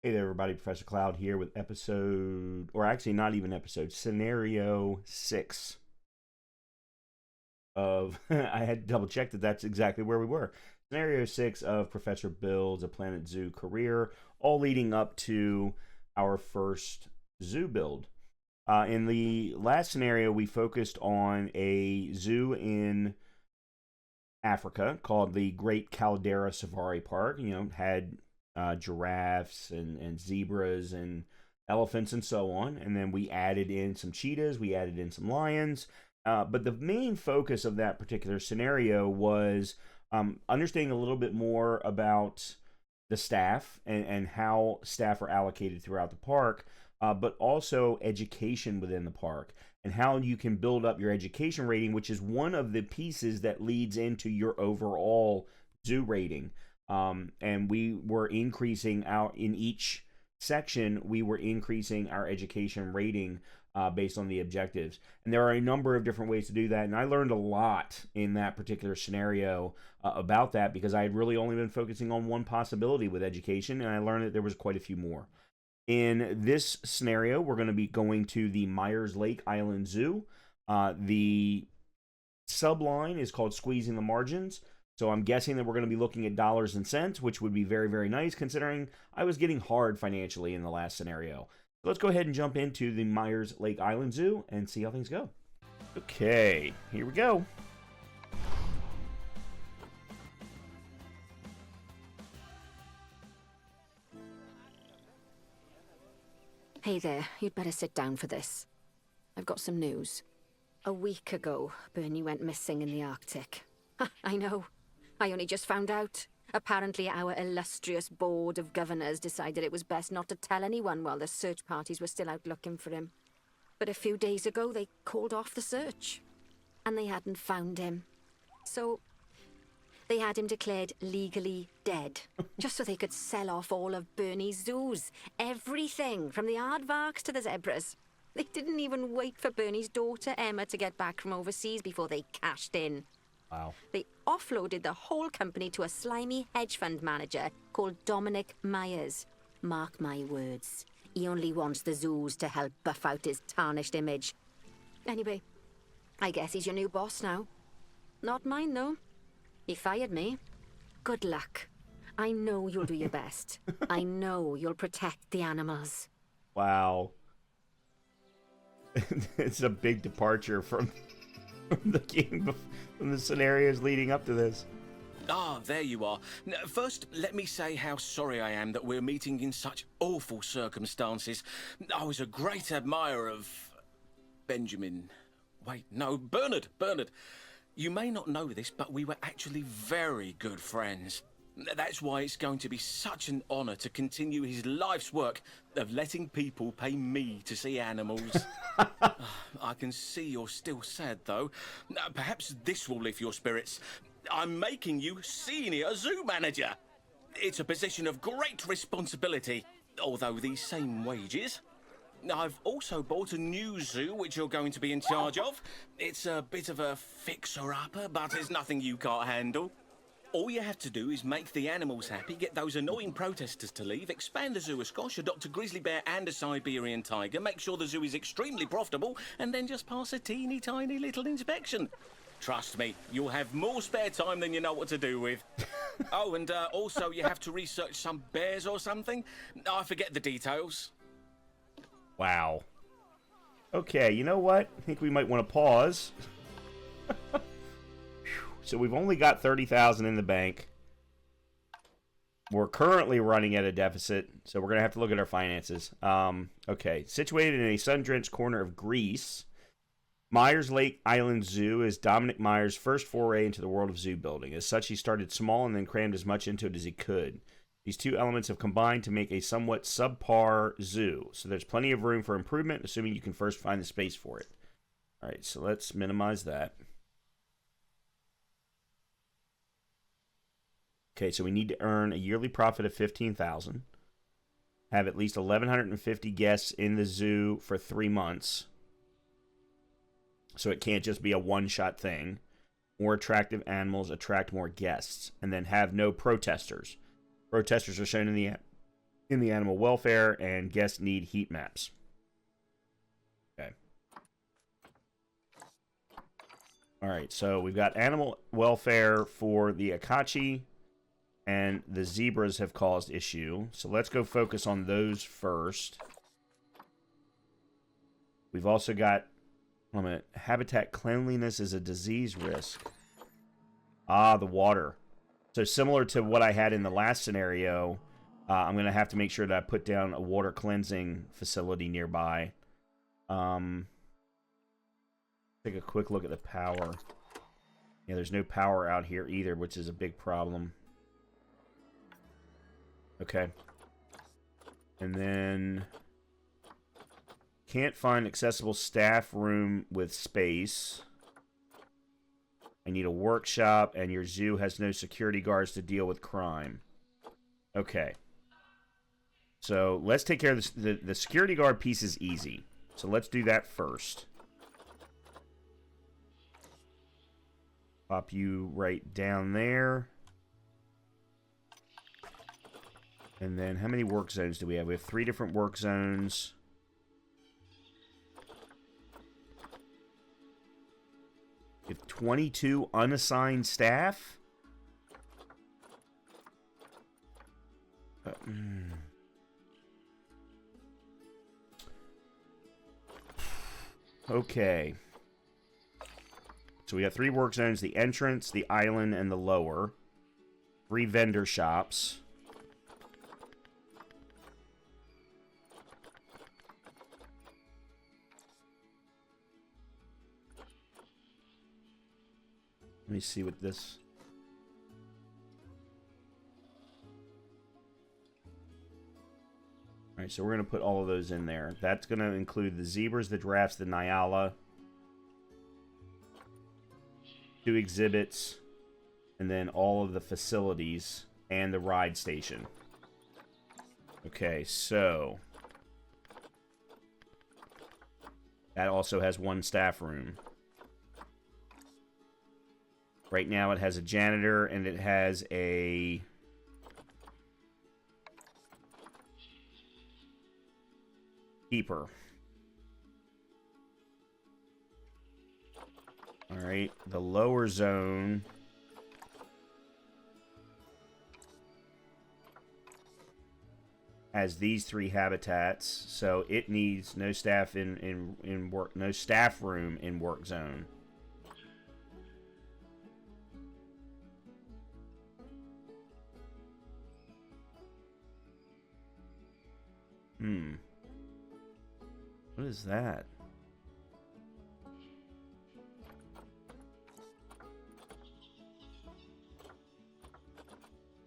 Hey there, everybody. Professor Cloud here with episode, or actually not even episode, scenario 6 of, I had to double check that that's exactly where we were. Scenario 6 of Professor Builds a Planet Zoo career, all leading up to our first zoo build. In the last scenario, we focused on a zoo in Africa called the Great Caldera Safari Park. Had giraffes and zebras and elephants and so on. And then we added in some cheetahs, we added in some lions. But the main focus of that particular scenario was understanding a little bit more about the staff and how staff are allocated throughout the park, but also education within the park and how you can build up your education rating, which is one of the pieces that leads into your overall zoo rating. And we were increasing out in each section, we were increasing our education rating based on the objectives. And there are a number of different ways to do that. And I learned a lot in that particular scenario about that because I had really only been focusing on one possibility with education, and I learned that there was quite a few more. In this scenario, we're going to be going to the Myers Lake Island Zoo. The subline is called Squeezing the Margins. So I'm guessing that we're going to be looking at dollars and cents, which would be very, very nice considering I was getting hard financially in the last scenario. So let's go ahead and jump into the Myers Lake Island Zoo and see how things go. Okay, here we go. Hey there, you'd better sit down for this. I've got some news. A week ago, Bernie went missing in the Arctic. I know. I only just found out. Apparently our illustrious board of governors decided it was best not to tell anyone while the search parties were still out looking for him. But a few days ago, they called off the search. And they hadn't found him. So they had him declared legally dead, just so they could sell off all of Bernie's zoos. Everything, from the aardvarks to the zebras. They didn't even wait for Bernie's daughter, Emma, to get back from overseas before they cashed in. Wow. They offloaded the whole company to a slimy hedge fund manager called Dominic Myers. Mark my words, he only wants the zoos to help buff out his tarnished image. Anyway, I guess he's your new boss now. Not mine, though. He fired me. Good luck. I know you'll do your best. I know you'll protect the animals. Wow. It's a big departure from the game, from the scenarios leading up to this. Ah, there you are. First, let me say how sorry I am that we're meeting in such awful circumstances. I was a great admirer of Benjamin. Wait, no, Bernard. You may not know this, but we were actually very good friends. That's why it's going to be such an honor to continue his life's work of letting people pay me to see animals. I can see you're still sad, though. Perhaps this will lift your spirits. I'm making you senior zoo manager. It's a position of great responsibility, although these same wages. I've also bought a new zoo which you're going to be in charge of. It's a bit of a fixer-upper, but it's nothing you can't handle. All you have to do is make the animals happy, get those annoying protesters to leave, expand the zoo a skosh, adopt a grizzly bear and a Siberian tiger, make sure the zoo is extremely profitable, and then just pass a teeny tiny little inspection. Trust me, you'll have more spare time than you know what to do with. Oh, and also you have to research some bears or something. I forget the details. Wow. Okay, you know what? I think we might want to pause. So we've only got 30,000 in the bank. We're currently running at a deficit, so we're going to have to look at our finances. Okay, situated in a sun-drenched corner of Greece, Myers Lake Island Zoo is Dominic Myers' first foray into the world of zoo building. As such, he started small and then crammed as much into it as he could. These two elements have combined to make a somewhat subpar zoo, so there's plenty of room for improvement, assuming you can first find the space for it. All right, so let's minimize that. Okay, so we need to earn a yearly profit of $15,000, have at least 1,150 guests in the zoo for 3 months, so it can't just be a one-shot thing. More attractive animals attract more guests, and then have no protesters. Protesters are shown in in the animal welfare, and guests need heat maps. Okay. All right, so we've got animal welfare for the Akachi, and the zebras have caused issue. So let's go focus on those first. We've also got habitat cleanliness is a disease risk. Ah, the water. So similar to what I had in the last scenario, I'm going to have to make sure that I put down a water cleansing facility nearby. Take a quick look at the power. Yeah, there's no power out here either, which is a big problem. Okay. And then... can't find accessible staff room with space. I need a workshop, and your zoo has no security guards to deal with crime. Okay. So, let's take care of this. The security guard piece is easy. So, let's do that first. Pop you right down there. And then, how many work zones do we have? We have 3 different work zones. We have 22 unassigned staff? Okay. So we have 3 work zones, the entrance, the island, and the lower. 3 vendor shops. Let me see what this... Alright, so we're going to put all of those in there. That's going to include the zebras, the giraffes, the Nyala. 2 exhibits. And then all of the facilities and the ride station. Okay, so... that also has 1 staff room. Right now it has a janitor and it has a... keeper. Alright, the lower zone... has these 3 habitats, so it needs no staff in work, no staff room in work zone. What is that?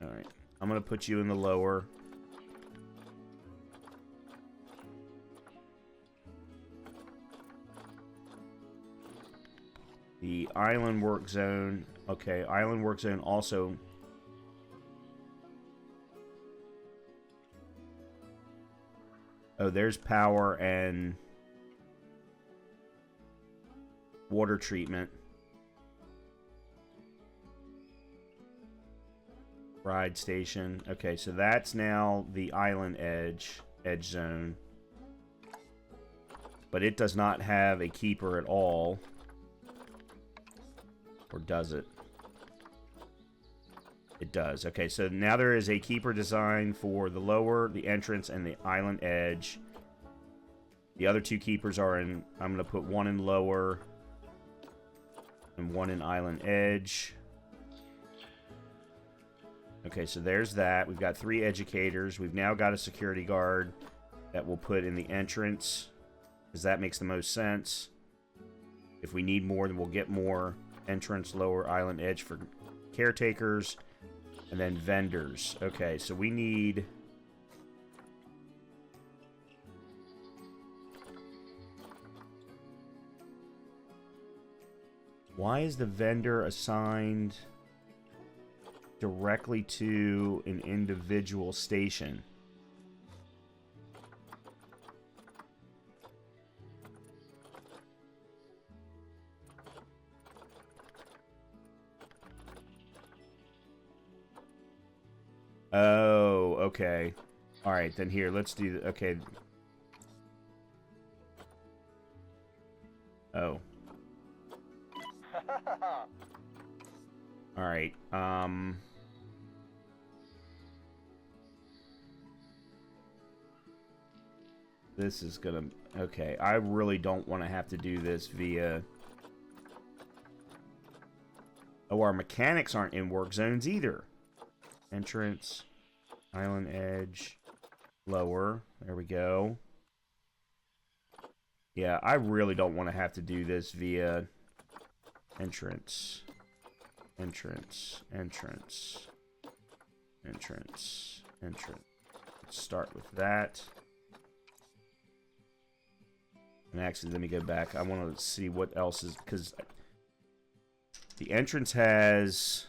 Alright. I'm going to put you in the lower. The island work zone. Okay, island work zone also... oh, there's power and water treatment. Ride station. Okay, so that's now the island edge zone. But it does not have a keeper at all. Or does it? It does. Okay, so now there is a keeper design for the lower, the entrance, and the island edge. The other 2 keepers are in... I'm going to put 1 in lower and 1 in island edge. Okay, so there's that. We've got 3 educators. We've now got a security guard that we'll put in the entrance, because that makes the most sense. If we need more, then we'll get more. Entrance, lower, island edge for caretakers. And then vendors. Okay, so we need... why is the vendor assigned directly to an individual station? Oh, okay. Alright, then here, let's do... Okay. Oh. Alright, this is gonna... Okay, I really don't want to have to do this via... Oh, our mechanics aren't in work zones either. Entrance, island edge, lower. There we go. Yeah, I really don't want to have to do this via entrance, entrance, entrance, entrance, entrance. Let's start with that. And actually, let me go back. I want to see what else is... Because the entrance has...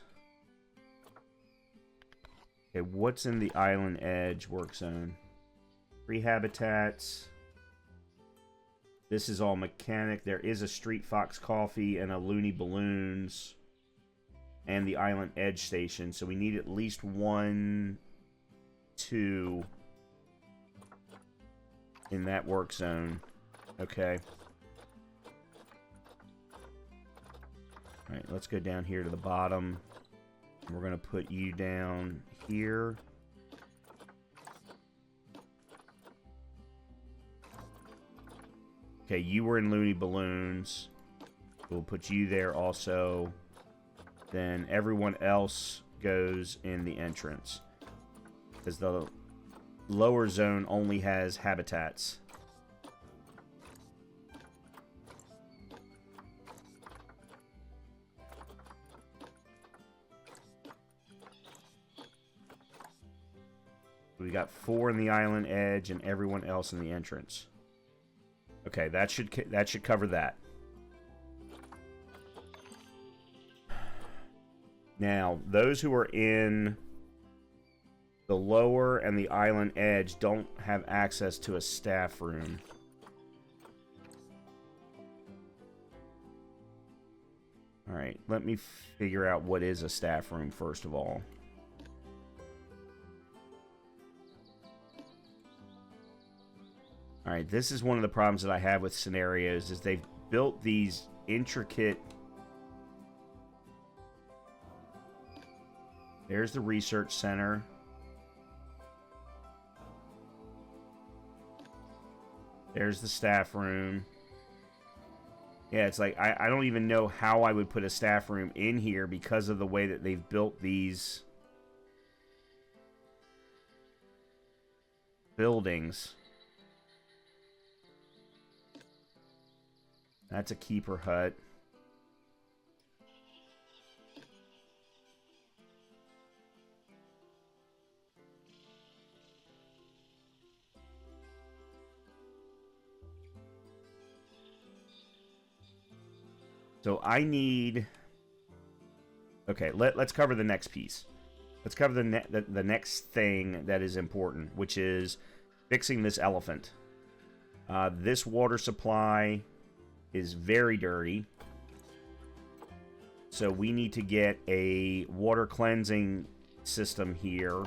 Okay, what's in the island edge work zone? 3 habitats. This is all mechanic. There is a Street Fox Coffee and a Looney Balloons. And the island edge station. So we need at least 1, 2 in that work zone. Okay. Alright, let's go down here to the bottom. We're going to put you down here. Okay, you were in Looney Balloons. We'll put you there also. Then everyone else goes in the entrance. Because the lower zone only has habitats. We got 4 in the island edge and everyone else in the entrance. Okay, that should cover that. Now, those who are in the lower and the island edge don't have access to a staff room. Alright, let me figure out what is a staff room first of all. Alright, this is one of the problems that I have with scenarios, is they've built these intricate... There's the research center. There's the staff room. Yeah, it's like, I don't even know how I would put a staff room in here because of the way that they've built these buildings. That's a keeper hut. So I need... Okay, let's cover the next piece. Let's cover the next thing that is important, which is fixing this elephant. This water supply is very dirty. So we need to get a water cleansing system here.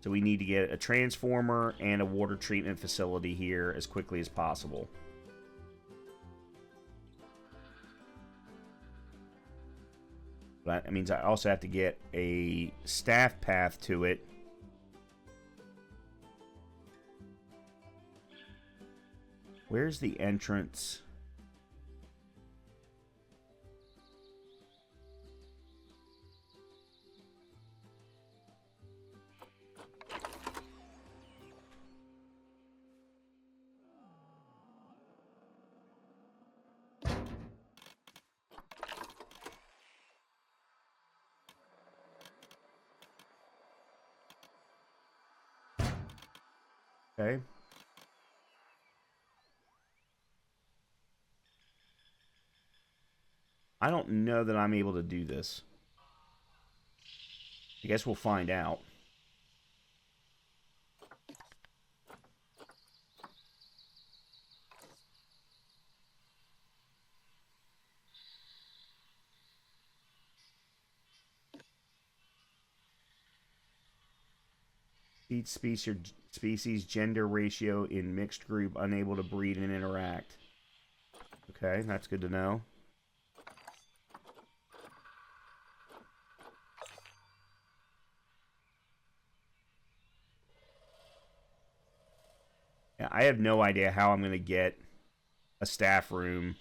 So we need to get a transformer and a water treatment facility here as quickly as possible. But that means I also have to get a staff path to it. Where's the entrance? Okay. I don't know that I'm able to do this. I guess we'll find out. Each species gender ratio in mixed group unable to breed and interact. Okay, that's good to know. Yeah, I have no idea how I'm going to get a staff room.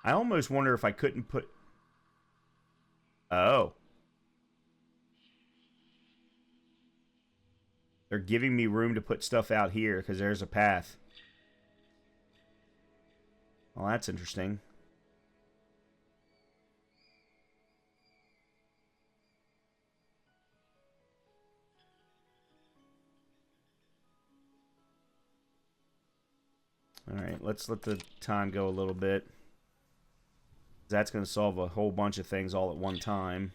I almost wonder if I couldn't put... Oh. They're giving me room to put stuff out here because there's a path. Well, that's interesting. Alright, let's let the time go a little bit. That's going to solve a whole bunch of things all at one time.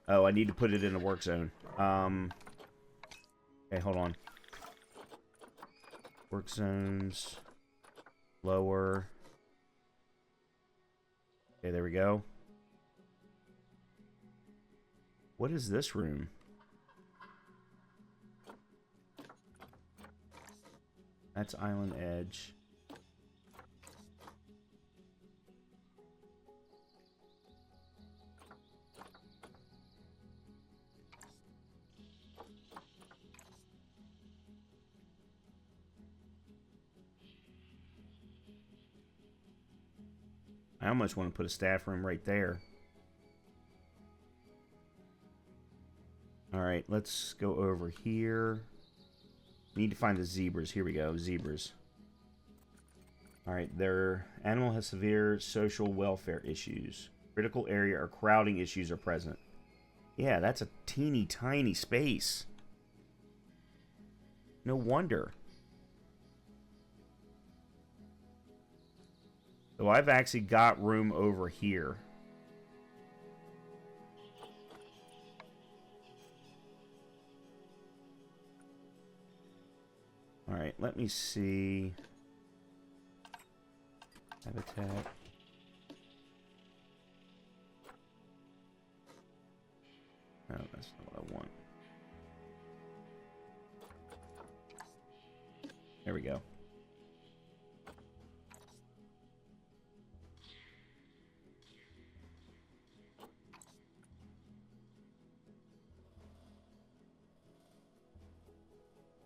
Oh, I need to put it in a work zone. Okay, hold on. Work zones. Lower. Okay, there we go. What is this room? That's Island Edge. I almost want to put a staff room right there. Alright, let's go over here. Need to find the zebras. Here we go, zebras. Alright, their animal has severe social welfare issues. Critical area or crowding issues are present. Yeah, that's a teeny tiny space. No wonder. So I've actually got room over here. Alright, let me see. Habitat. No, that's not what I want. There we go.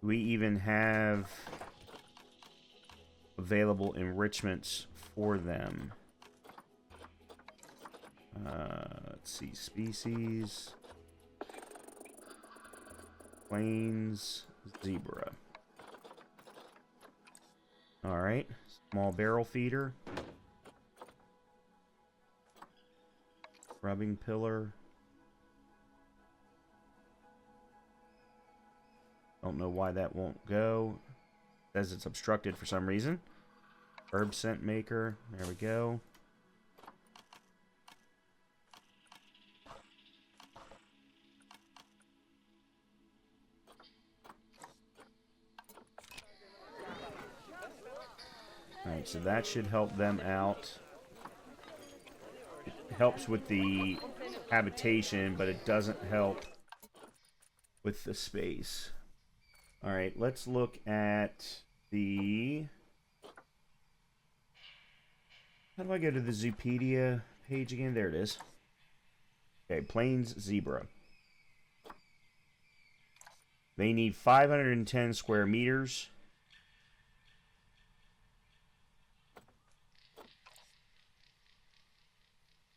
We even have available enrichments for them. Let's see, species, plains, zebra. All right, small barrel feeder, rubbing pillar. Don't know why that won't go. Says it's obstructed for some reason. Herb scent maker. There we go. Alright, so that should help them out. It helps with the habitation, but it doesn't help with the space. Alright, let's look at the... How do I go to the Zoopedia page again? There it is. Okay, Plains Zebra. They need 510 square meters.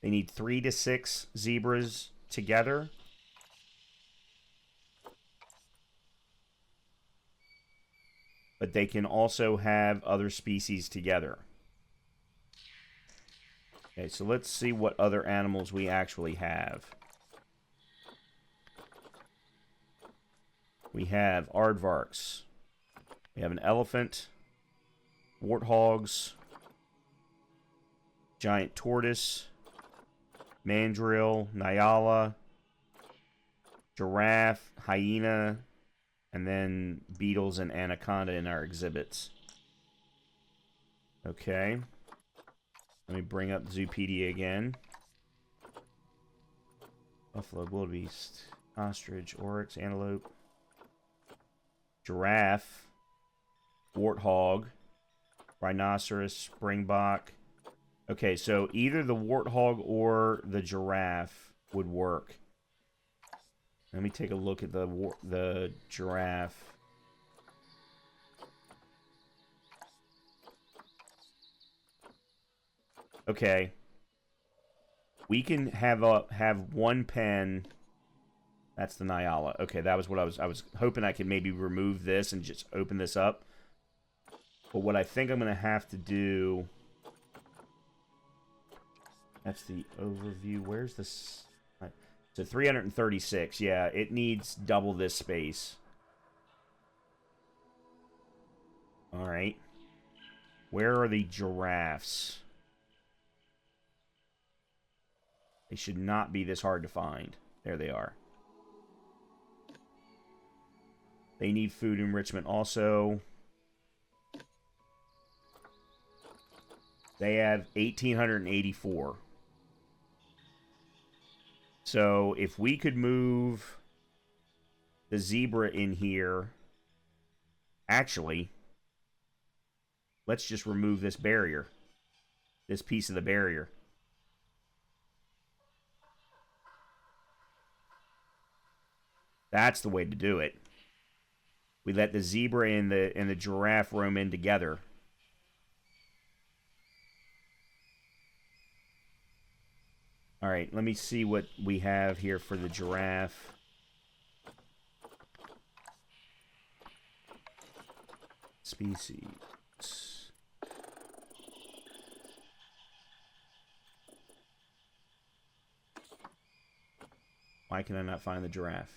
They need 3 to 6 zebras together. But they can also have other species together. Okay, so let's see what other animals we actually have. We have aardvarks. We have an elephant. Warthogs. Giant tortoise. Mandrill. Nyala. Giraffe. Hyena. And then beetles and anaconda in our exhibits. Okay. Let me bring up Zoopedia again. Buffalo, wildebeest, ostrich, oryx, antelope, giraffe, warthog, rhinoceros, springbok. Okay, so either the warthog or the giraffe would work. Let me take a look at the giraffe. Okay. We can have one pen. That's the Nyala. Okay, that was what I was hoping I could maybe remove this and just open this up. But what I think I'm going to have to do... That's the overview. Where's this? So 336. Yeah, it needs double this space. All right. Where are the giraffes? They should not be this hard to find. There they are. They need food enrichment also. They have 1,884. So if we could move the zebra in here... Actually, let's just remove this barrier. This piece of the barrier. That's the way to do it. We let the zebra and the giraffe roam in together. All right, let me see what we have here for the giraffe. Species. Why can I not find the giraffe?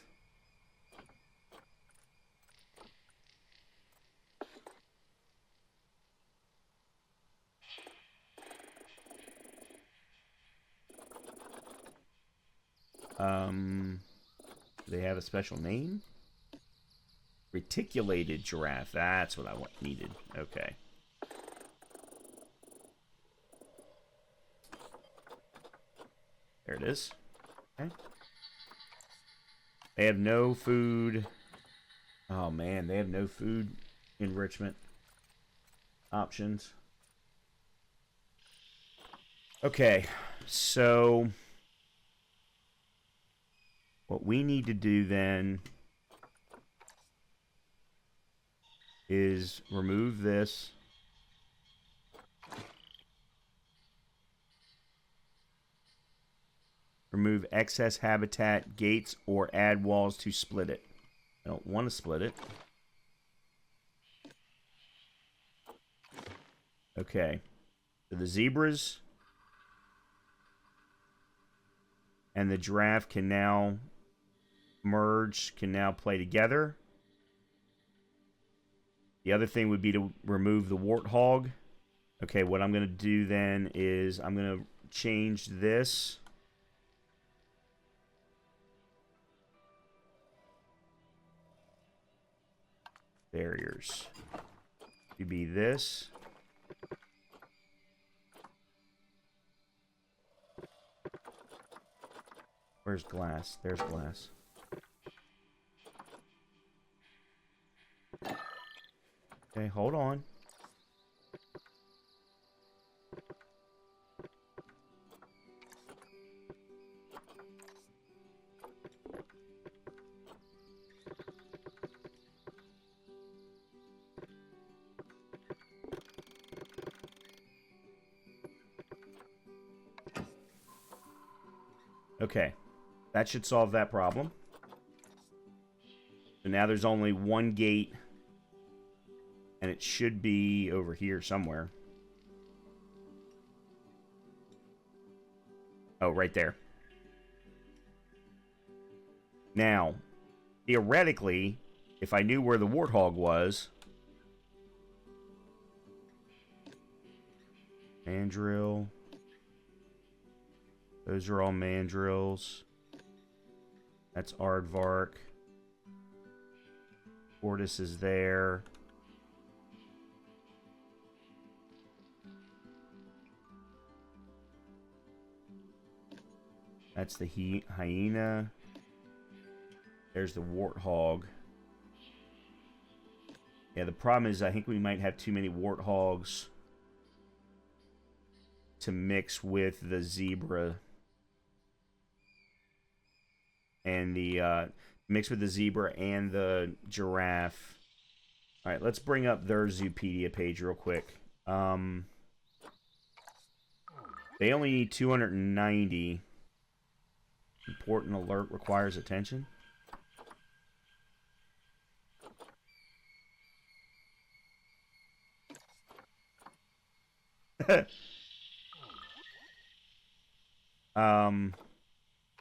Do they have a special name? Reticulated giraffe. That's what I needed. Okay. There it is. Okay. They have no food. Oh man, they have no food enrichment options. Okay, so what we need to do then is remove this. Remove excess habitat, gates, or add walls to split it. I don't want to split it. Okay. So the zebras and the giraffe can now merge, can now play together. The other thing would be to remove the warthog. Okay, what I'm going to do then is I'm going to change this. Barriers. To be this. Where's glass? There's glass. Okay, hold on. Okay, that should solve that problem. So now there's only one gate, and it should be over here somewhere. Oh, right there. Now, theoretically, if I knew where the warthog was. Mandrill. Those are all mandrills. That's aardvark. Fortis is there. That's the hyena. There's the warthog. Yeah, the problem is I think we might have too many warthogs to mix with the zebra. And the mix with the zebra and the giraffe. All right, let's bring up their Zoopedia page real quick. They only need 290. Important alert requires attention.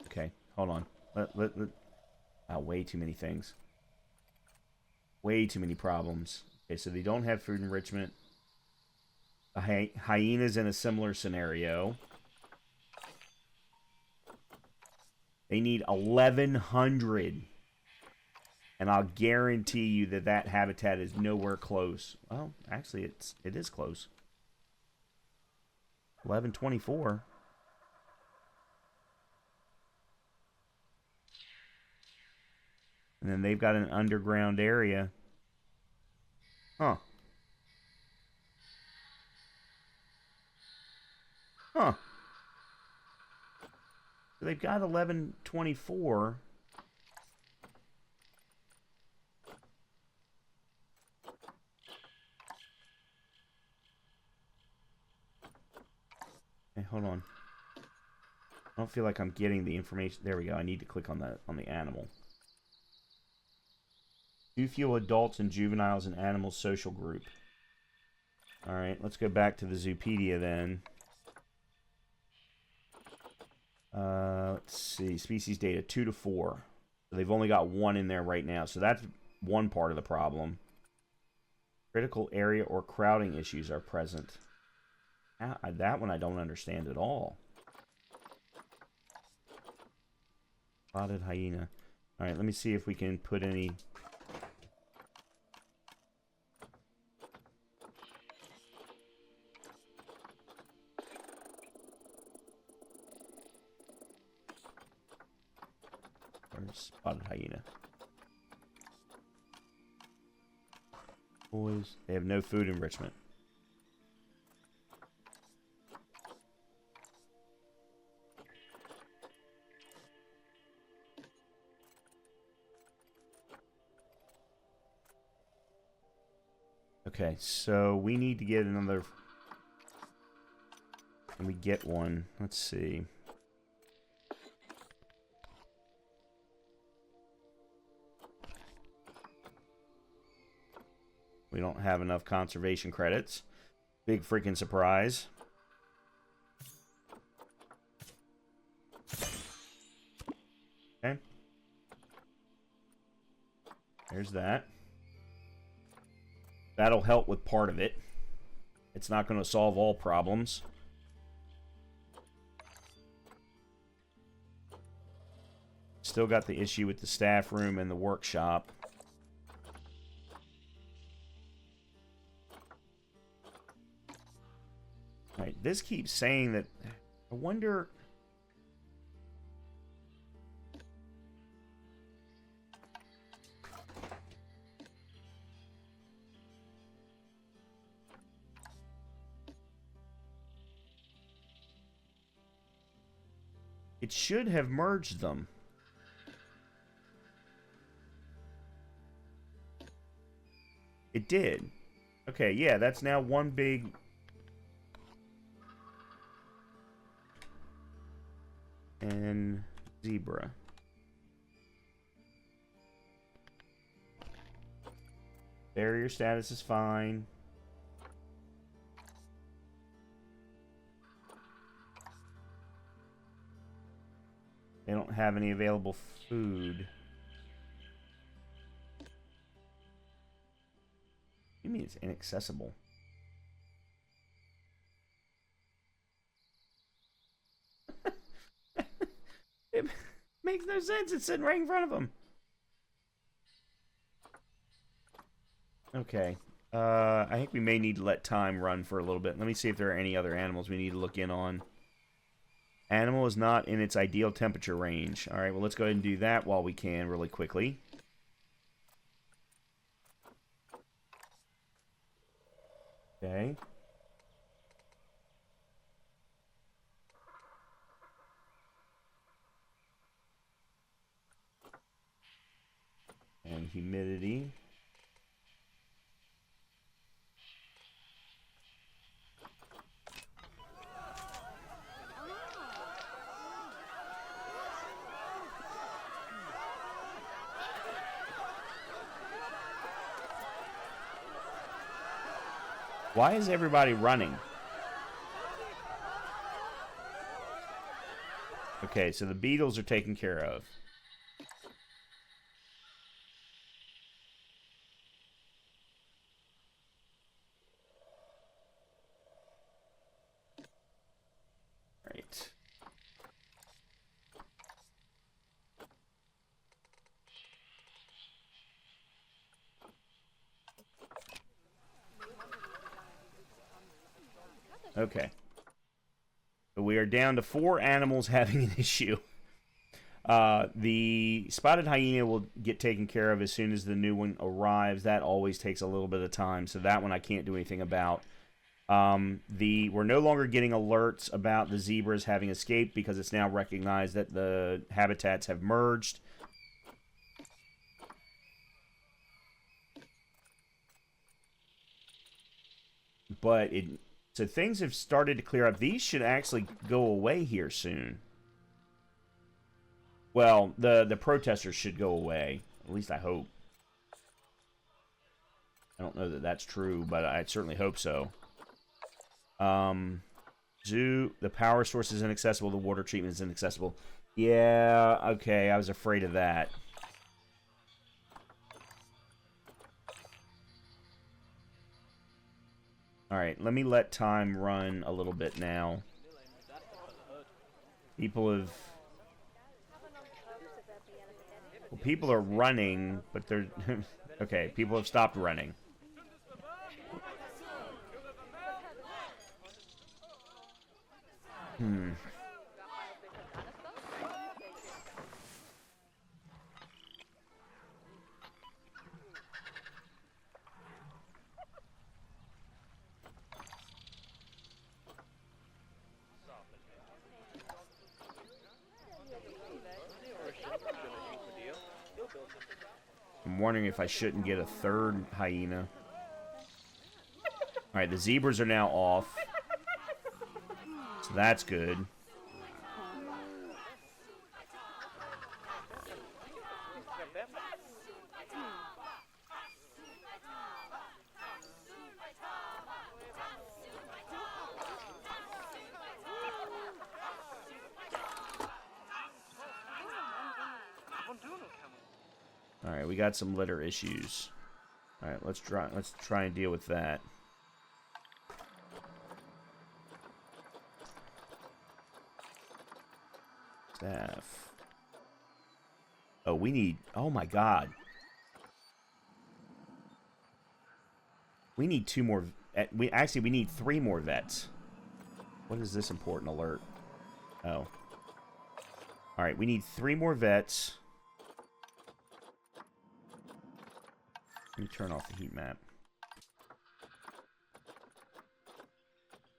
Okay, hold on. Way too many things. Way too many problems. Okay, so they don't have food enrichment. Hyena's in a similar scenario. They need 1,100. And I'll guarantee you that that habitat is nowhere close. Well, actually, it is close. 1124. And then they've got an underground area. Huh. Huh. So they've got 1124. Hey, hold on. I don't feel like I'm getting the information. There we go. I need to click on the animal. Too few adults and juveniles in animal social group. Alright, let's go back to the Zoopedia then. Let's see. Species data 2 to 4. So they've only got 1 in there right now. So that's one part of the problem. Critical area or crowding issues are present. That one I don't understand at all. Spotted hyena. Alright, let me see if we can put any... Spotted hyena. Boys, they have no food enrichment. Okay, so we need to get another... Can we get one? Let's see. We don't have enough conservation credits. Big freaking surprise. Okay. There's that. That'll help with part of it. It's not going to solve all problems. Still got the issue with the staff room and the workshop. Right, this keeps saying that... I wonder... It should have merged them. It did. Okay, yeah, that's now one big... And zebra. Barrier status is fine. They don't have any available food. You mean it's inaccessible? It makes no sense. It's sitting right in front of him. Okay. I think we may need to let time run for a little bit. Let me see if there are any other animals we need to look in on. Animal is not in its ideal temperature range. All right, well, let's go ahead and do that while we can really quickly. Okay. And humidity. Why is everybody running? Okay, so the beetles are taken care of. Right. Okay. So we are down to 4 animals having an issue. The spotted hyena will get taken care of as soon as the new one arrives. That always takes a little bit of time, so that one I can't do anything about. We're no longer getting alerts about the zebras having escaped because it's now recognized that the habitats have merged. But so things have started to clear up. These should actually go away here soon. Well, the protesters should go away. At least I hope. I don't know that that's true, but I certainly hope so. Zoo, the power source is inaccessible. The water treatment is inaccessible. Yeah, okay, I was afraid of that. Alright, let me let time run a little bit now. People have... Well, people are running, but they're... Okay, people have stopped running. I'm wondering if I shouldn't get a third hyena. Alright, the zebras are now off. So that's good. Alright, we got some litter issues. Alright, let's try and deal with that. Staff. Oh, we need... Oh my god. We need 2 more... We need 3 more vets. What is this important alert? Oh. Alright, we need 3 more vets. Let me turn off the heat map.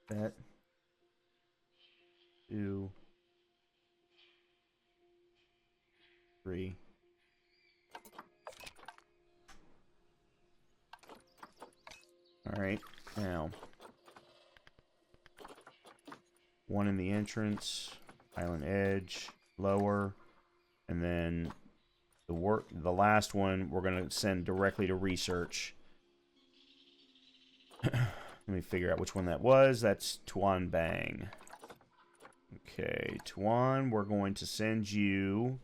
Vet. 2. 3. Alright, now. 1 in the entrance, island edge, lower, and then the last one we're gonna send directly to research. Let me figure out which one that was. That's Tuan Bang. Okay, Tuan, we're going to send you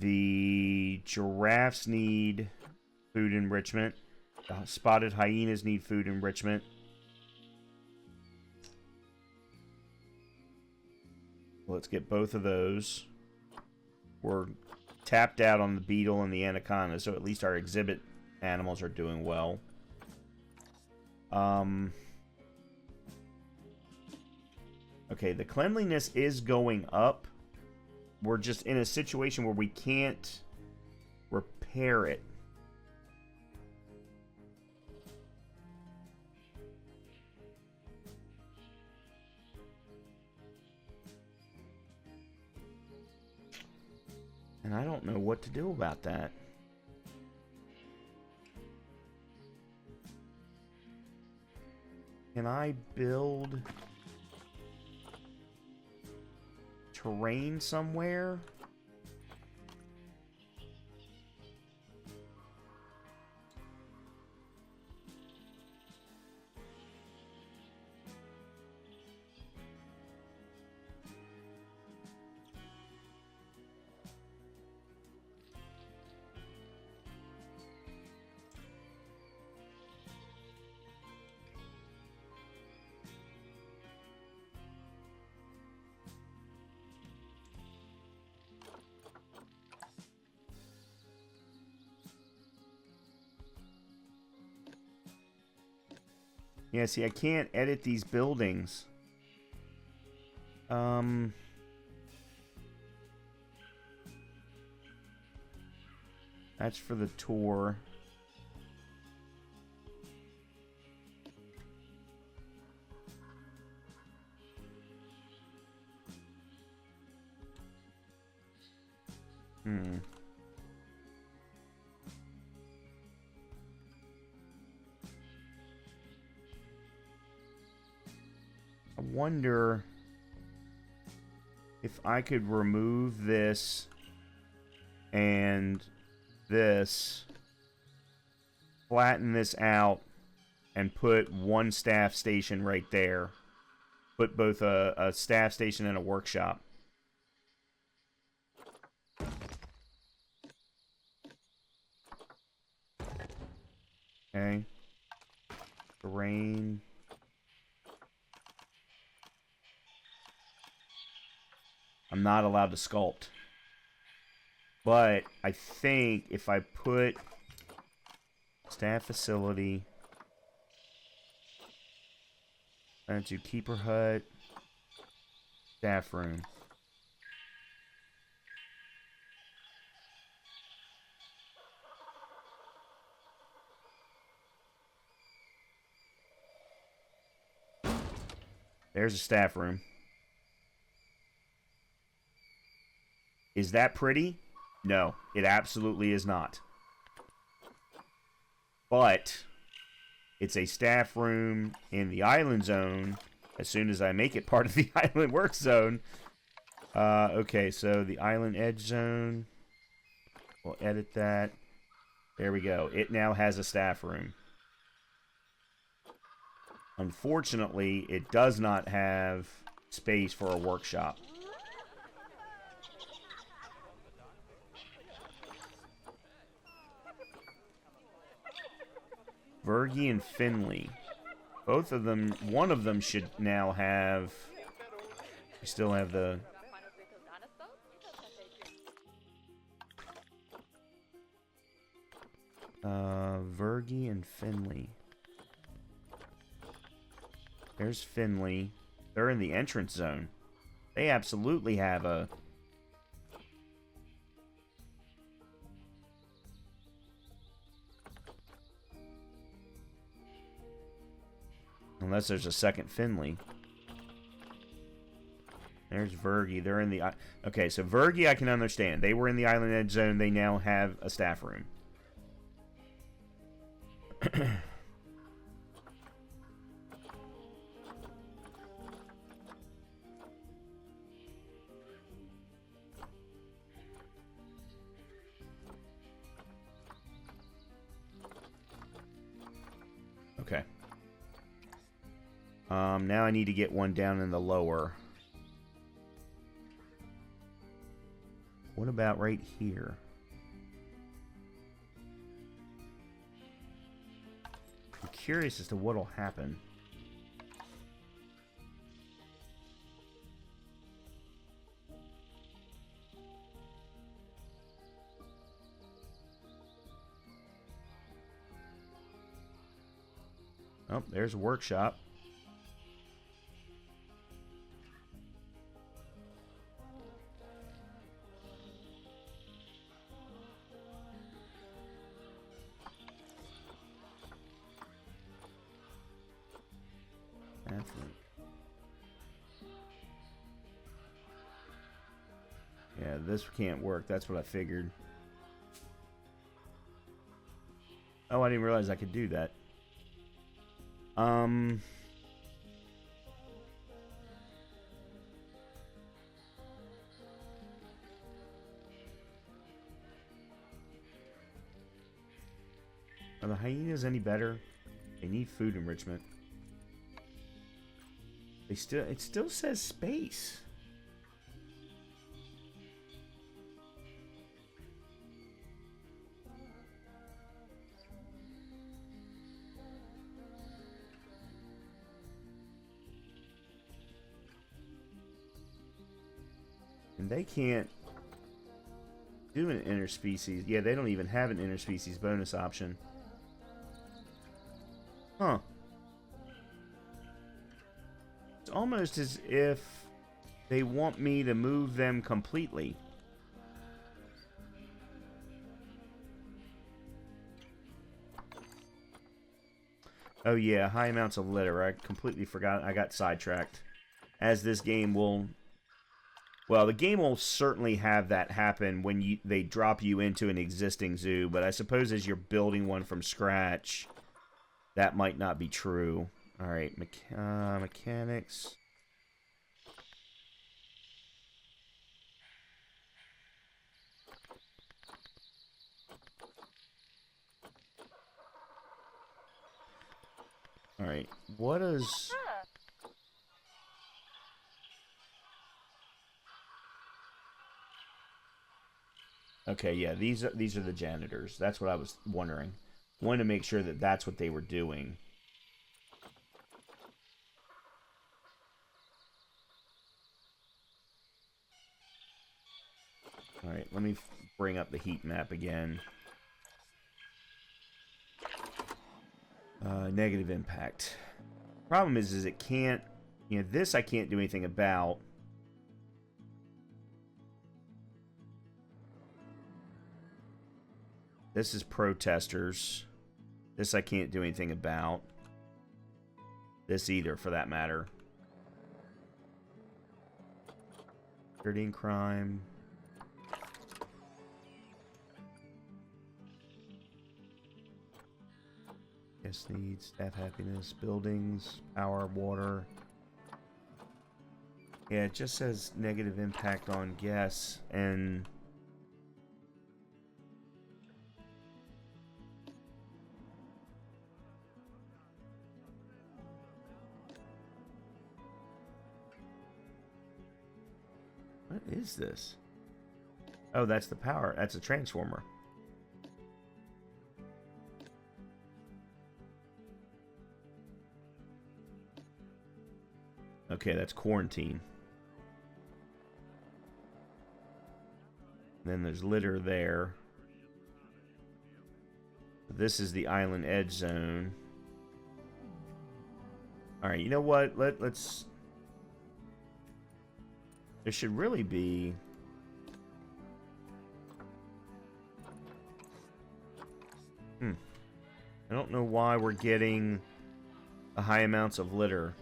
The giraffes need food enrichment. The spotted hyenas need food enrichment. Let's get both of those. We're tapped out on the beetle and the anaconda, so at least our exhibit animals are doing well. Okay, the cleanliness is going up. We're just in a situation where we can't repair it. And I don't know what to do about that. Can I build terrain somewhere? Yeah, see, I can't edit these buildings. That's for the tour. I wonder if I could remove this and this, flatten this out, and put one staff station right there. Put both a staff station and a workshop. Okay. Terrain. I'm not allowed to sculpt. But I think if I put staff facility, into keeper hut, staff room. There's a staff room. Is that pretty? No, it absolutely is not. But it's a staff room in the island zone as soon as I make it part of the island work zone. Okay, so the island edge zone. We'll edit that. There we go. It now has a staff room. Unfortunately, it does not have space for a workshop. Vergie and Finley. Both of them, one of them should now have... We still have the... Vergie and Finley. There's Finley. They're in the entrance zone. They absolutely have a... Unless there's a second Finley. There's Vergie. They're in the... Okay, so Vergie I can understand. They were in the island edge zone. They now have a staff room. Okay. Now I need to get one down in the lower. What about right here? I'm curious as to what'll happen. Oh, there's a workshop. That's it. Yeah, this can't work. That's what I figured. Oh, I didn't realize I could do that. Are the hyenas any better? They need food enrichment. It still says space. And they can't do an interspecies. Yeah, they don't even have an interspecies bonus option. Huh. It's almost as if they want me to move them completely. Oh yeah, high amounts of litter. I completely forgot. I got sidetracked. As this game will... Well, the game will certainly have that happen when they drop you into an existing zoo, but I suppose as you're building one from scratch, that might not be true. Alright, mechanics. Alright, what is... Okay, yeah, these are the janitors. That's what I was wondering. Wanted to make sure that that's what they were doing. Alright, let me bring up the heat map again. Negative impact. Problem is it can't... You know, this I can't do anything about. This is protesters. This I can't do anything about. This either, for that matter. Security and crime. Guest needs, staff happiness, buildings, power, water. Yeah, it just says negative impact on guests, and... What is this? Oh, that's the power. That's a transformer. Okay, that's quarantine. Then there's litter there. This is the island edge zone. Alright, you know what? Let's... There should really be... I don't know why we're getting the high amounts of litter.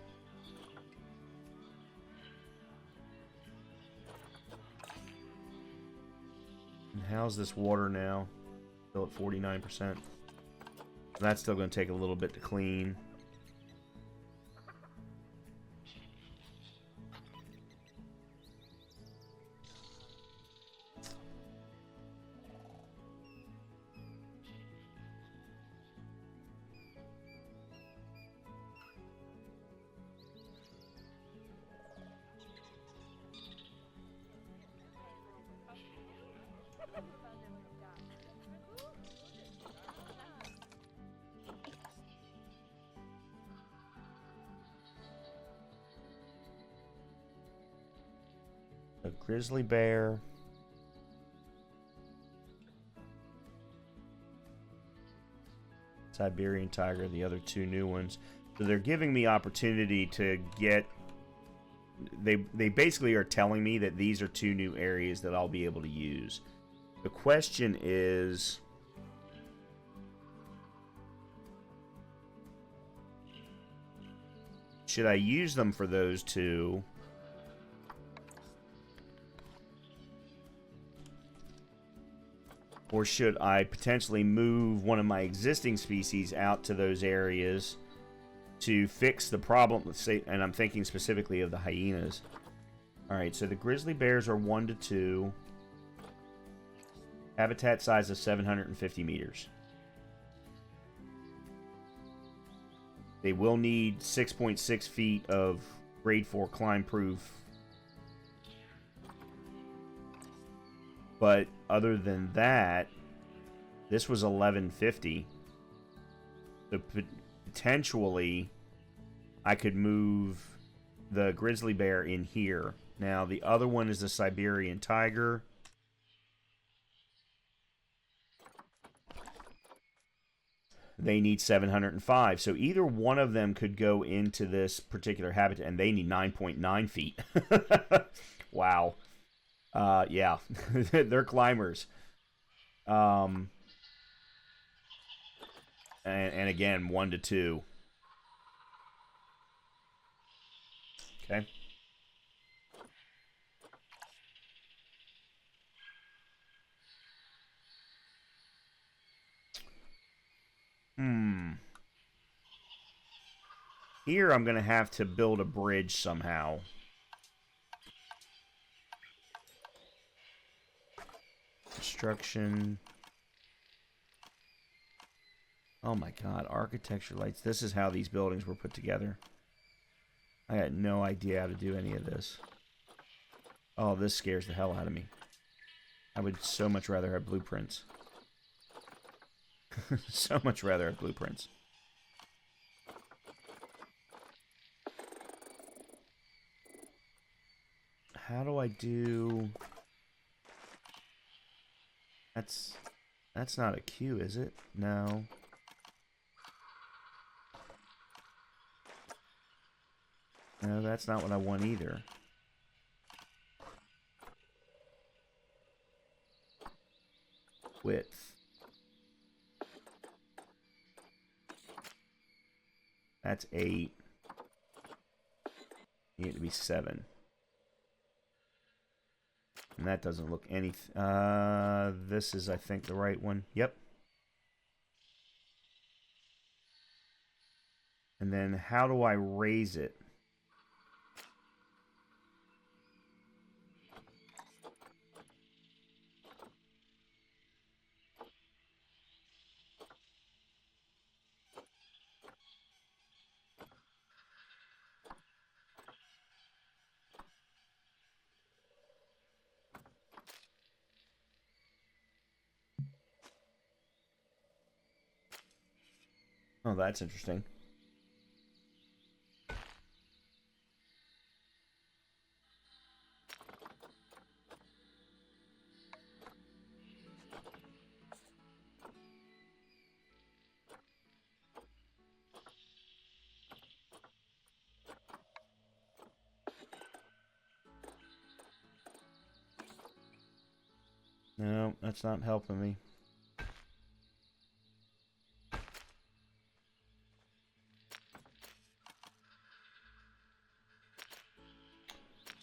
And how's this water now? Still at 49%. That's still going to take a little bit to clean. A grizzly bear. Siberian tiger, the other two new ones. So they're giving me opportunity to get... They basically are telling me that these are two new areas that I'll be able to use. The question is... should I use them for those two? Or should I potentially move one of my existing species out to those areas to fix the problem? Let's say, and I'm thinking specifically of the hyenas. Alright, so the grizzly bears are 1 to 2. Habitat size of 750 meters. They will need 6.6 feet of grade 4 climb proof. But other than that, this was 1150. So potentially, I could move the grizzly bear in here. Now, the other one is the Siberian tiger. They need 705. So either one of them could go into this particular habitat, and they need 9.9 feet. Wow. Yeah. They're climbers. And again, 1 to 2. Okay. Here I'm going to have to build a bridge somehow. Construction. Oh my god, architecture lights. This is how these buildings were put together. I had no idea how to do any of this. Oh, this scares the hell out of me. I would so much rather have blueprints. So much rather have blueprints. How do I do... That's not a queue, is it? No. No, that's not what I want either. Width. That's 8. Need it to be 7. And that doesn't look any... this is, I think, the right one. Yep. And then how do I raise it? Oh, that's interesting. No, that's not helping me.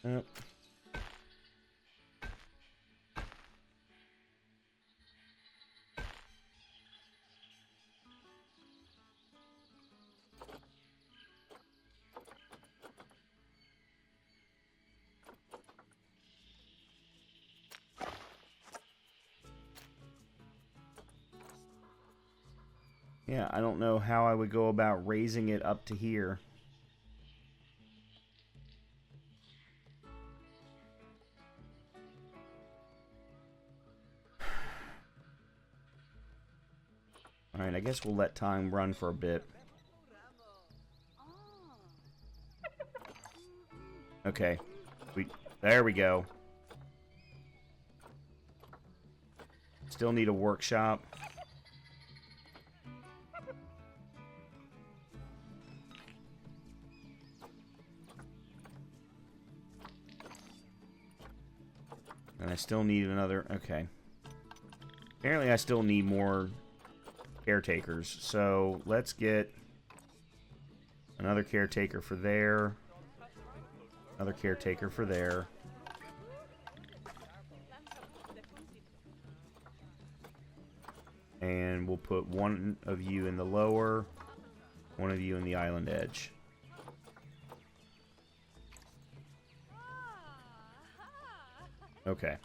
Nope. Yeah, I don't know how I would go about raising it up to here. Alright, I guess we'll let time run for a bit. Okay. There we go. Still need a workshop. And I still need another... Okay. Apparently I still need more caretakers. So let's get another caretaker for there. Another caretaker for there. And we'll put one of you in the lower, one of you in the island edge. Okay.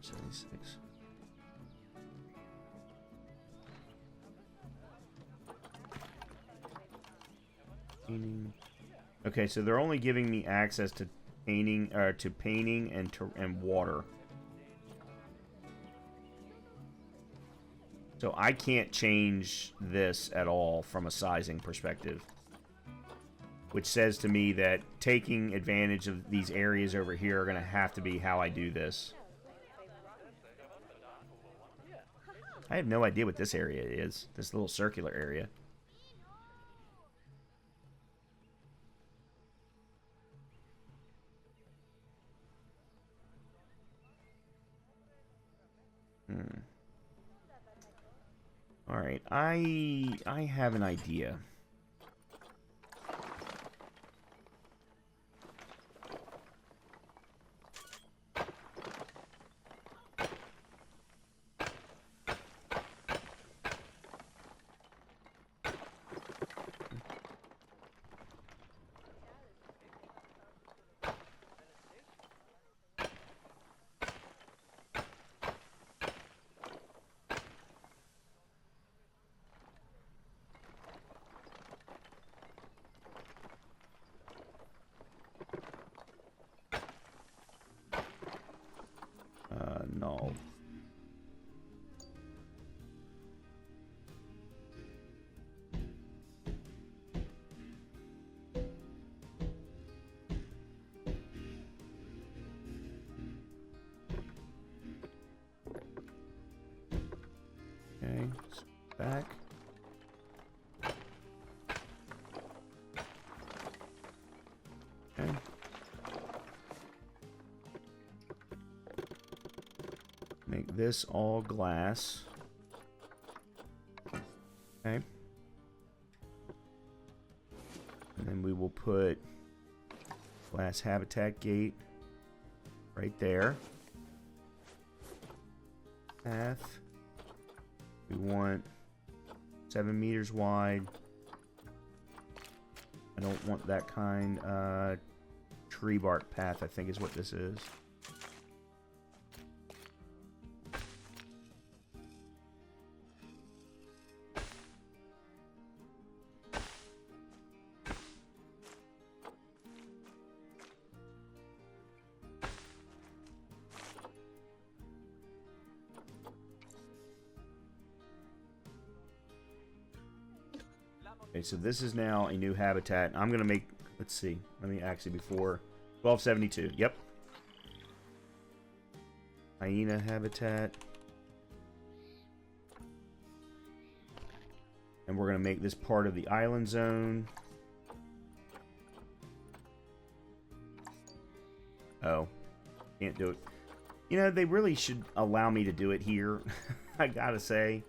$176. Painting. Okay, so they're only giving me access to painting, and water. So I can't change this at all from a sizing perspective. Which says to me that taking advantage of these areas over here are going to have to be how I do this. I have no idea what this area is. This little circular area. All right, I have an idea. No. Okay, back. Okay. Make this all glass. Okay. And then we will put glass habitat gate right there. Path. We want 7 meters wide. I don't want that kind. Tree bark path, I think is what this is. Okay, so this is now a new habitat. I'm going to make, let's see, let me actually before, 1272, yep. Hyena habitat. And we're going to make this part of the island zone. Oh, can't do it. You know, they really should allow me to do it here, I gotta say.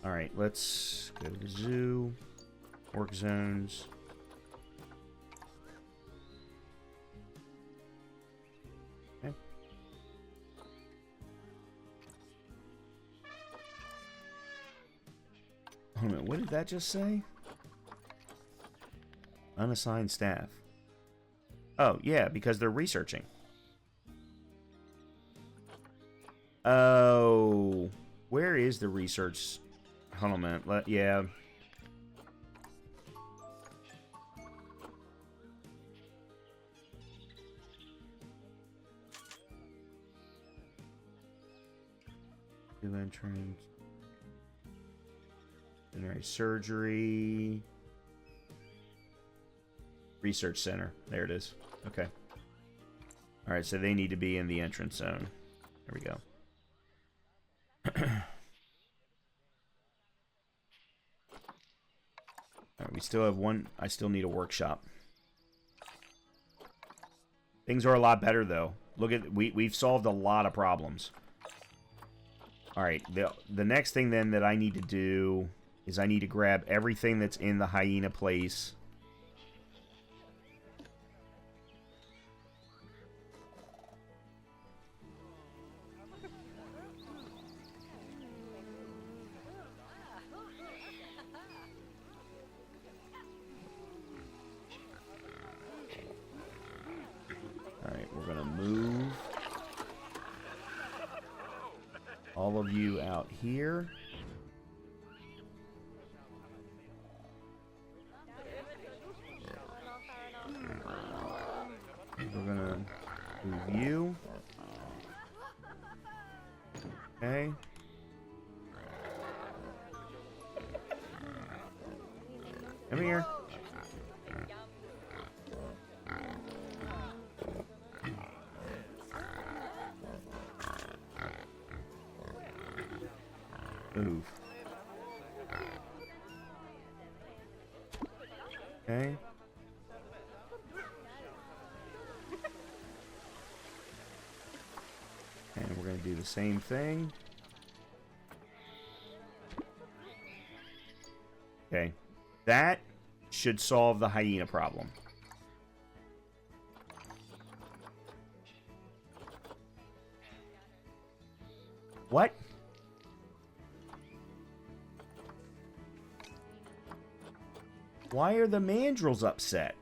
Alright, let's go to the zoo. Work zones. Okay. Hold on, what did that just say? Unassigned staff. Oh, yeah, because they're researching. Oh, where is the research? Hold on a minute. Yeah. New entrance. Veterinary surgery. Research center. There it is. Okay. Alright, so they need to be in the entrance zone. There we go. Alright, we still have one. I still need a workshop. Things are a lot better, though. Look at... We've solved a lot of problems. Alright, the next thing, then, that I need to do is I need to grab everything that's in the hyena place. Alright, we're going to move all of you out here. We're gonna move you. Okay. Come here. Move. Okay. And we're going to do the same thing. Okay. That should solve the hyena problem. What? Why are the mandrills upset?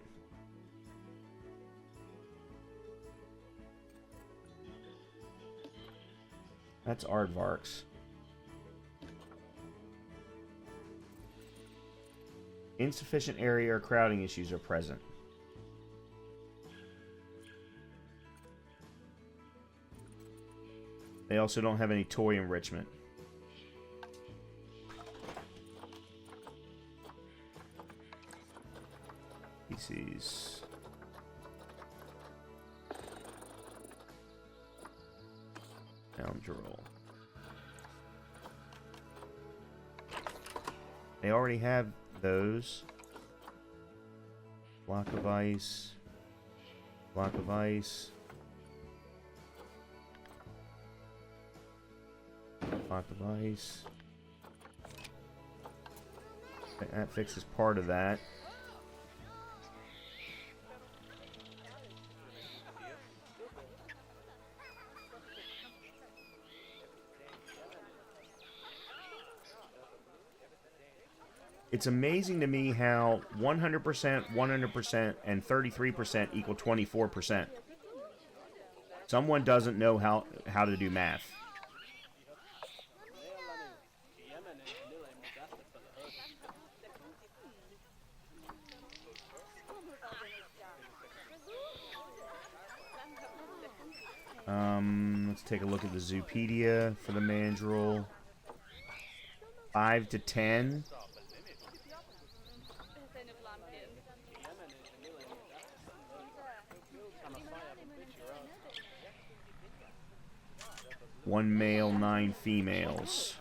That's aardvarks. Insufficient area or crowding issues are present. They also don't have any toy enrichment. Species. Scoundrel. They already have those. Block of ice. Block of ice. Block of ice. That fixes part of that. It's amazing to me how 100%, 100%, and 33% equal 24%. Someone doesn't know how to do math. Let's take a look at the Zoopedia for the mandrill. 5 to 10. One male, 9 females.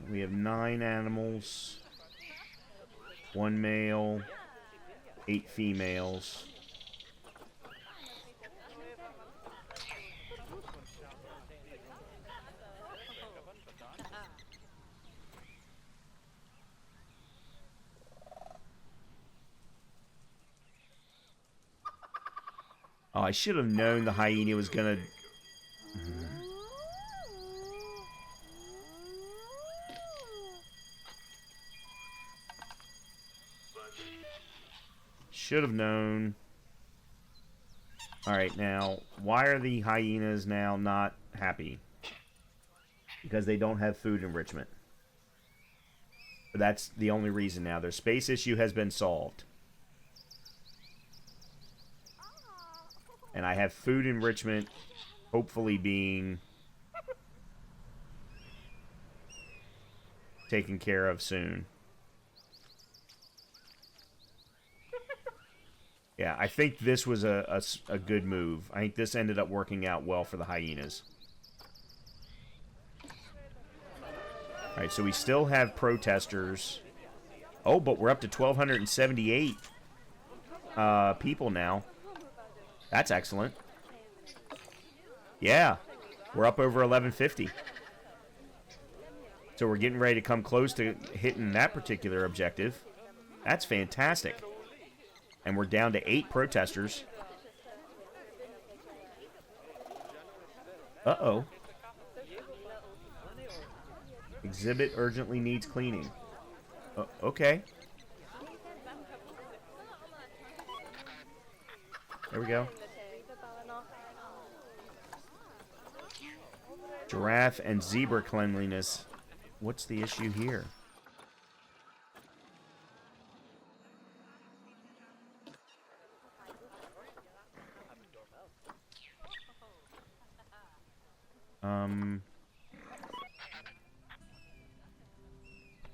We have 9 animals. 1 male, 8 females. Oh, I should have known the hyena was gonna... Should have known. Alright, now, why are the hyenas now not happy? Because they don't have food enrichment. But that's the only reason now. Their space issue has been solved. And I have food enrichment hopefully being taken care of soon. Yeah, I think this was a good move. I think this ended up working out well for the hyenas. Alright, so we still have protesters. Oh, but we're up to 1,278 people now. That's excellent. Yeah, we're up over 1,150. So we're getting ready to come close to hitting that particular objective. That's fantastic. And we're down to 8 protesters. Uh-oh. Exhibit urgently needs cleaning. Okay. There we go. Giraffe and zebra cleanliness. What's the issue here?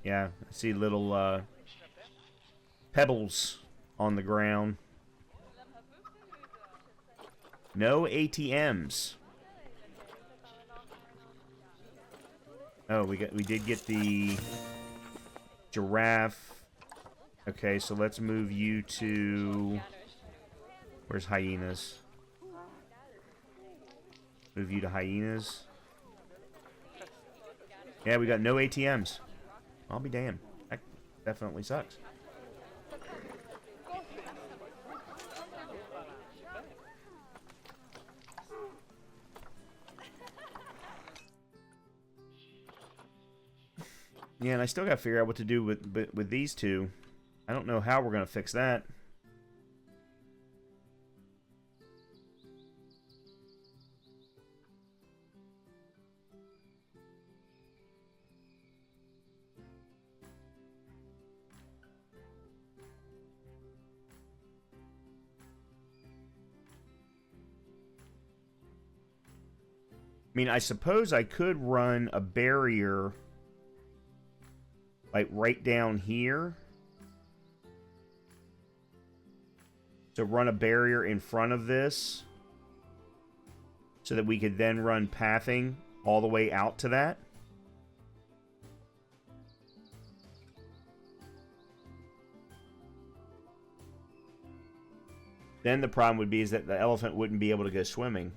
Yeah, I see little pebbles on the ground. No ATMs. Oh, we did get the giraffe. Okay, so let's move you to... Where's hyenas? Move you to hyenas. Yeah, we got no ATMs. I'll be damned. That definitely sucks. Yeah, and I still got to figure out what to do with these two. I don't know how we're going to fix that. I mean, I suppose I could run a barrier, like, right down here. So run a barrier in front of this, so that we could then run pathing all the way out to that. Then the problem would be is that the elephant wouldn't be able to go swimming.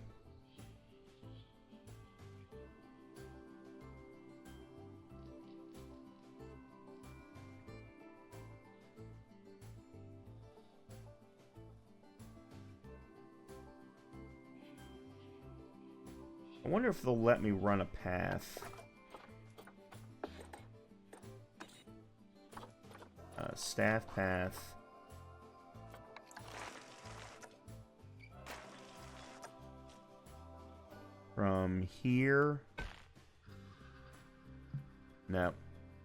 I wonder if they'll let me run a path. Staff path. From here. No,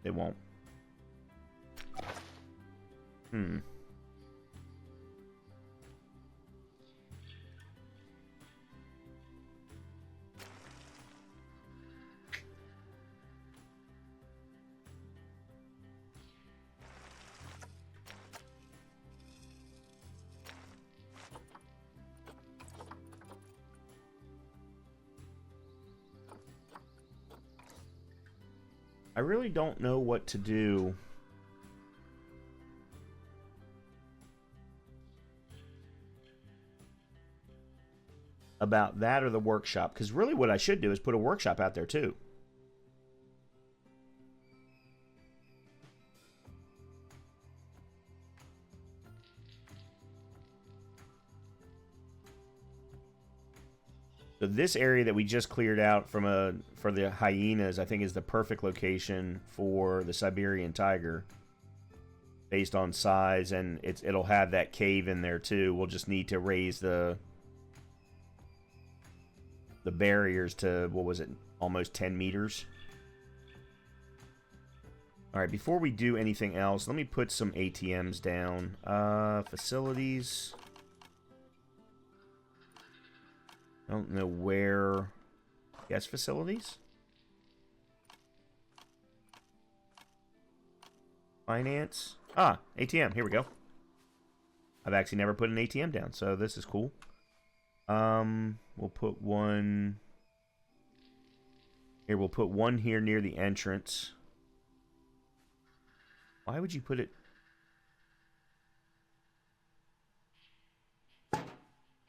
they won't. I really don't know what to do. About that or the workshop, because really what I should do is put a workshop out there too. So this area that we just cleared out from for the hyenas, I think, is the perfect location for the Siberian tiger, based on size, and it'll have that cave in there too. We'll just need to raise the barriers to, what was it, almost 10 meters. All right, before we do anything else, let me put some ATMs down. Facilities. I don't know where. Guest facilities? Finance. Ah, ATM. Here we go. I've actually never put an ATM down, so this is cool. We'll put one. Here, we'll put one here near the entrance. Why would you put it?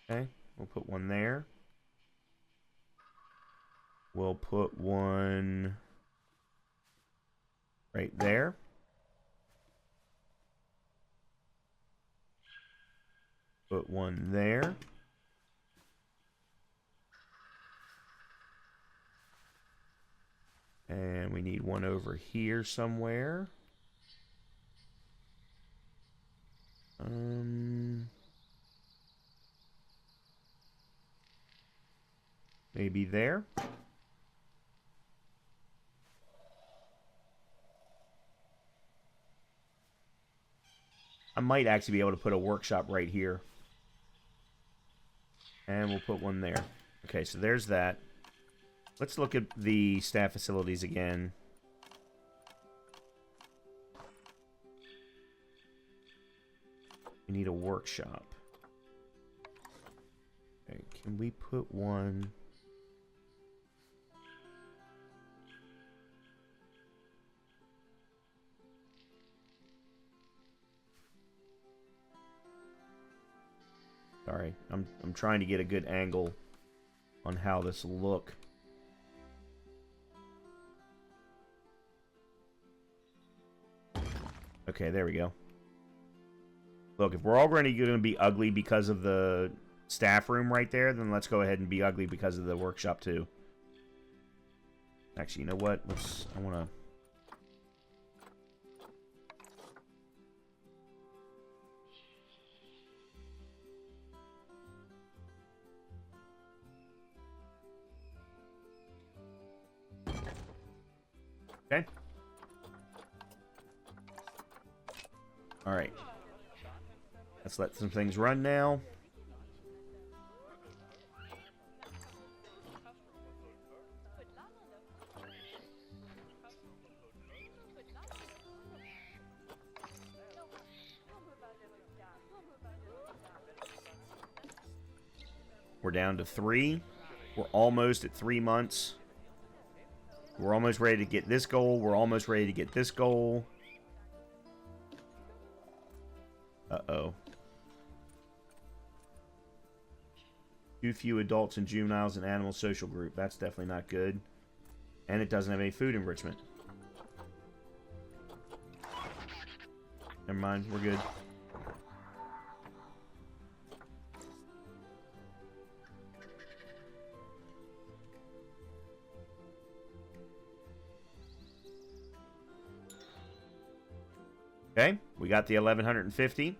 Okay, we'll put one there. We'll put one right there. Put one there. And we need one over here somewhere. Maybe there. I might actually be able to put a workshop right here. And we'll put one there. Okay, so there's that. Let's look at the staff facilities again. We need a workshop. Okay, can we put one? Sorry, I'm trying to get a good angle on how this will look. Okay, there we go. Look, if we're all going to be ugly because of the staff room right there, then let's go ahead and be ugly because of the workshop too. Actually, you know what? I want to... Okay. Alright. Let's let some things run now. We're down to 3. We're almost at 3 months. We're almost ready to get this goal. We're almost ready to get this goal. Uh-oh. Too few adults and juveniles in animal social group. That's definitely not good. And it doesn't have any food enrichment. Never mind, we're good. Okay, we got the 1150.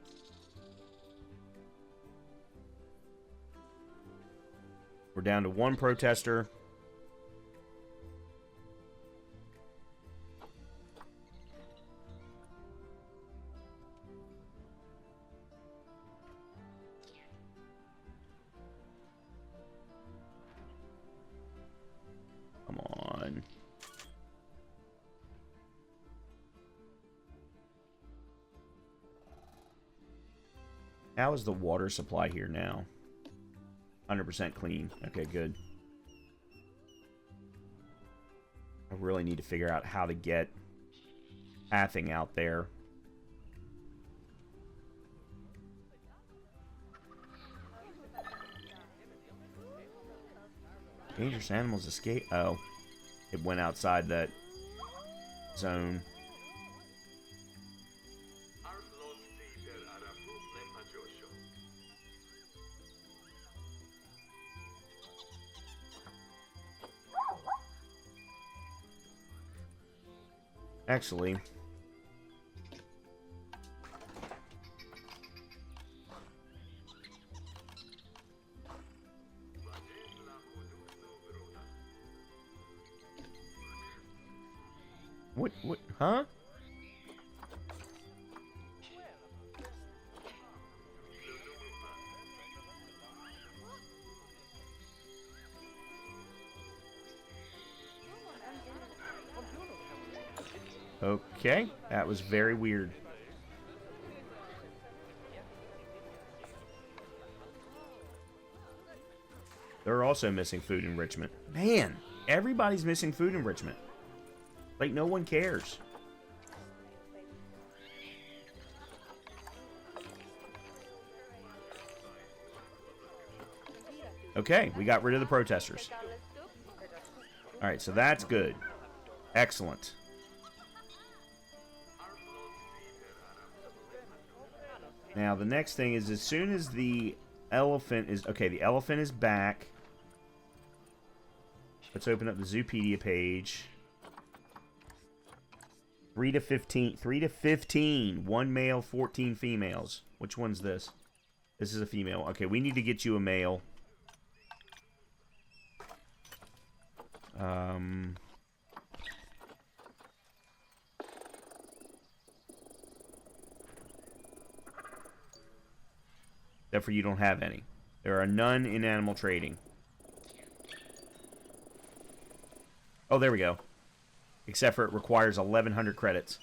We're down to 1 protester. Come on. How is the water supply here now? 100% clean. Okay, good. I really need to figure out how to get pathing out there. Dangerous animals escape. Oh, it went outside that zone. Actually, what, huh? Okay, that was very weird. They're also missing food enrichment. Man, everybody's missing food enrichment. Like, no one cares. Okay, we got rid of the protesters. Alright, so that's good. Excellent. Now, the next thing is, as soon as the elephant is... Okay, the elephant is back. Let's open up the Zoopedia page. 3 to 15. 3 to 15. 1 male, 14 females. Which one's this? This is a female. Okay, we need to get you a male. Therefore, you don't have any. There are none in animal trading. Oh, there we go. Except for it requires 1,100 credits.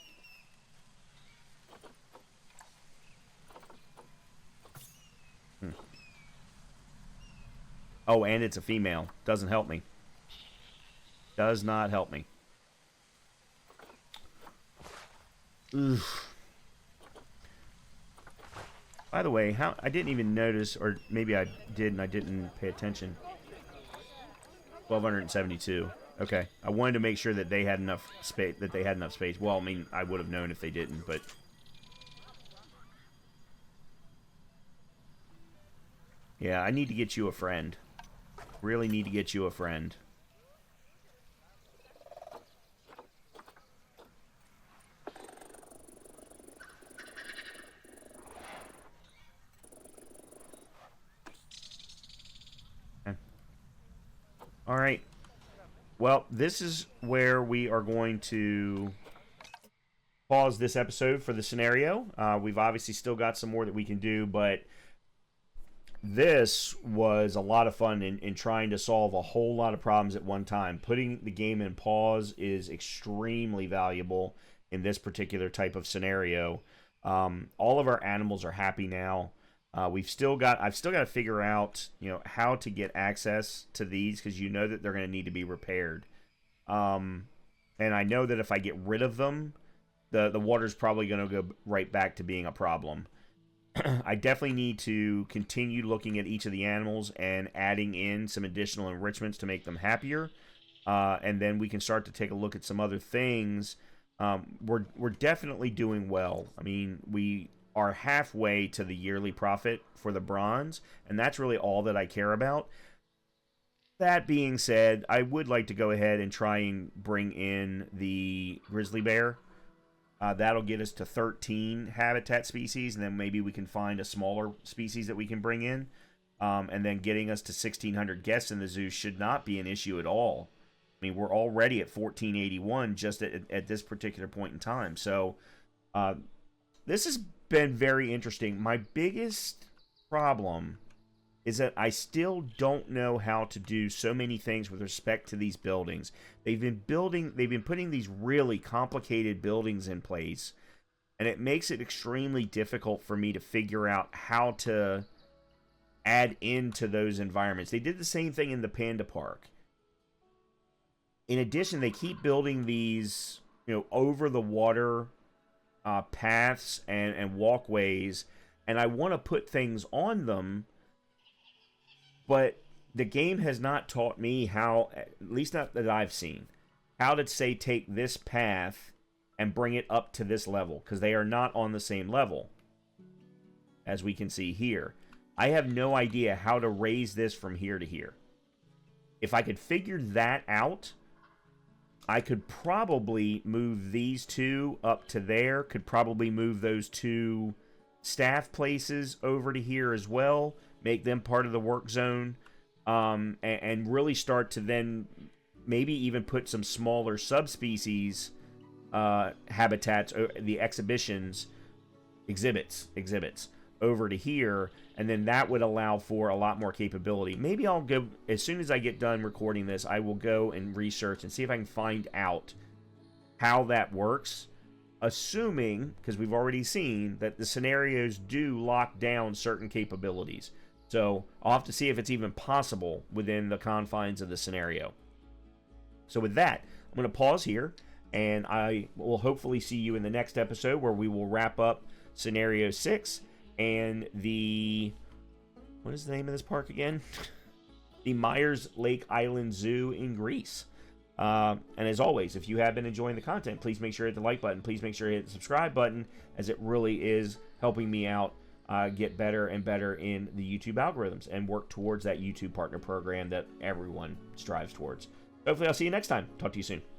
Oh, and it's a female. Doesn't help me. Does not help me. Oof. By the way, I didn't even notice, or maybe I did and I didn't pay attention. 1,272. Okay, I wanted to make sure that they had enough space. Well, I mean, I would have known if they didn't, but yeah, I need to get you a friend. Really need to get you a friend. All right. Well, this is where we are going to pause this episode for the scenario. We've obviously still got some more that we can do, but this was a lot of fun in trying to solve a whole lot of problems at one time. Putting the game in pause is extremely valuable in this particular type of scenario. All of our animals are happy now. I've still got to figure out, how to get access to these, because that they're going to need to be repaired. And I know that if I get rid of them, the water's probably going to go right back to being a problem. I definitely need to continue looking at each of the animals and adding in some additional enrichments to make them happier. And then we can start to take a look at some other things. We're definitely doing well. I mean, we are halfway to the yearly profit for the bronze, and that's really all that I care about. That being said, I would like to go ahead and try and bring in the grizzly bear. That'll get us to 13 habitat species, and then maybe we can find a smaller species that we can bring in. And then getting us to 1,600 guests in the zoo should not be an issue at all. I mean, we're already at 1,481 just at this particular point in time. So this has been very interesting. My biggest problem is that I still don't know how to do so many things with respect to these buildings. They've been putting these really complicated buildings in place, and it makes it extremely difficult for me to figure out how to add into those environments. They did the same thing in the Panda Park. In addition, they keep building these, over the water paths and walkways, and I want to put things on them, but the game has not taught me how, at least not that I've seen, how to, say, take this path and bring it up to this level, because they are not on the same level, as we can see here. I have no idea how to raise this from here to here. If I could figure that out, I could probably move these two up to there, could probably move those two staff places over to here as well, make them part of the work zone, and really start to then maybe even put some smaller subspecies habitats, the exhibits over to here, and then that would allow for a lot more capability. Maybe I'll go, as soon as I get done recording this, I will go and research and see if I can find out how that works. assuming, because we've already seen, that the scenarios do lock down certain capabilities. So I'll have to see if it's even possible within the confines of the scenario. So with that, I'm going to pause here, and I will hopefully see you in the next episode where we will wrap up Scenario 6 and the... What is the name of this park again? The Myers Lake Island Zoo in Greece. And as always, if you have been enjoying the content, please make sure to hit the like button. Please make sure to hit the subscribe button, as it really is helping me out get better and better in the YouTube algorithms and work towards that YouTube partner program that everyone strives towards. Hopefully I'll see you next time. Talk to you soon.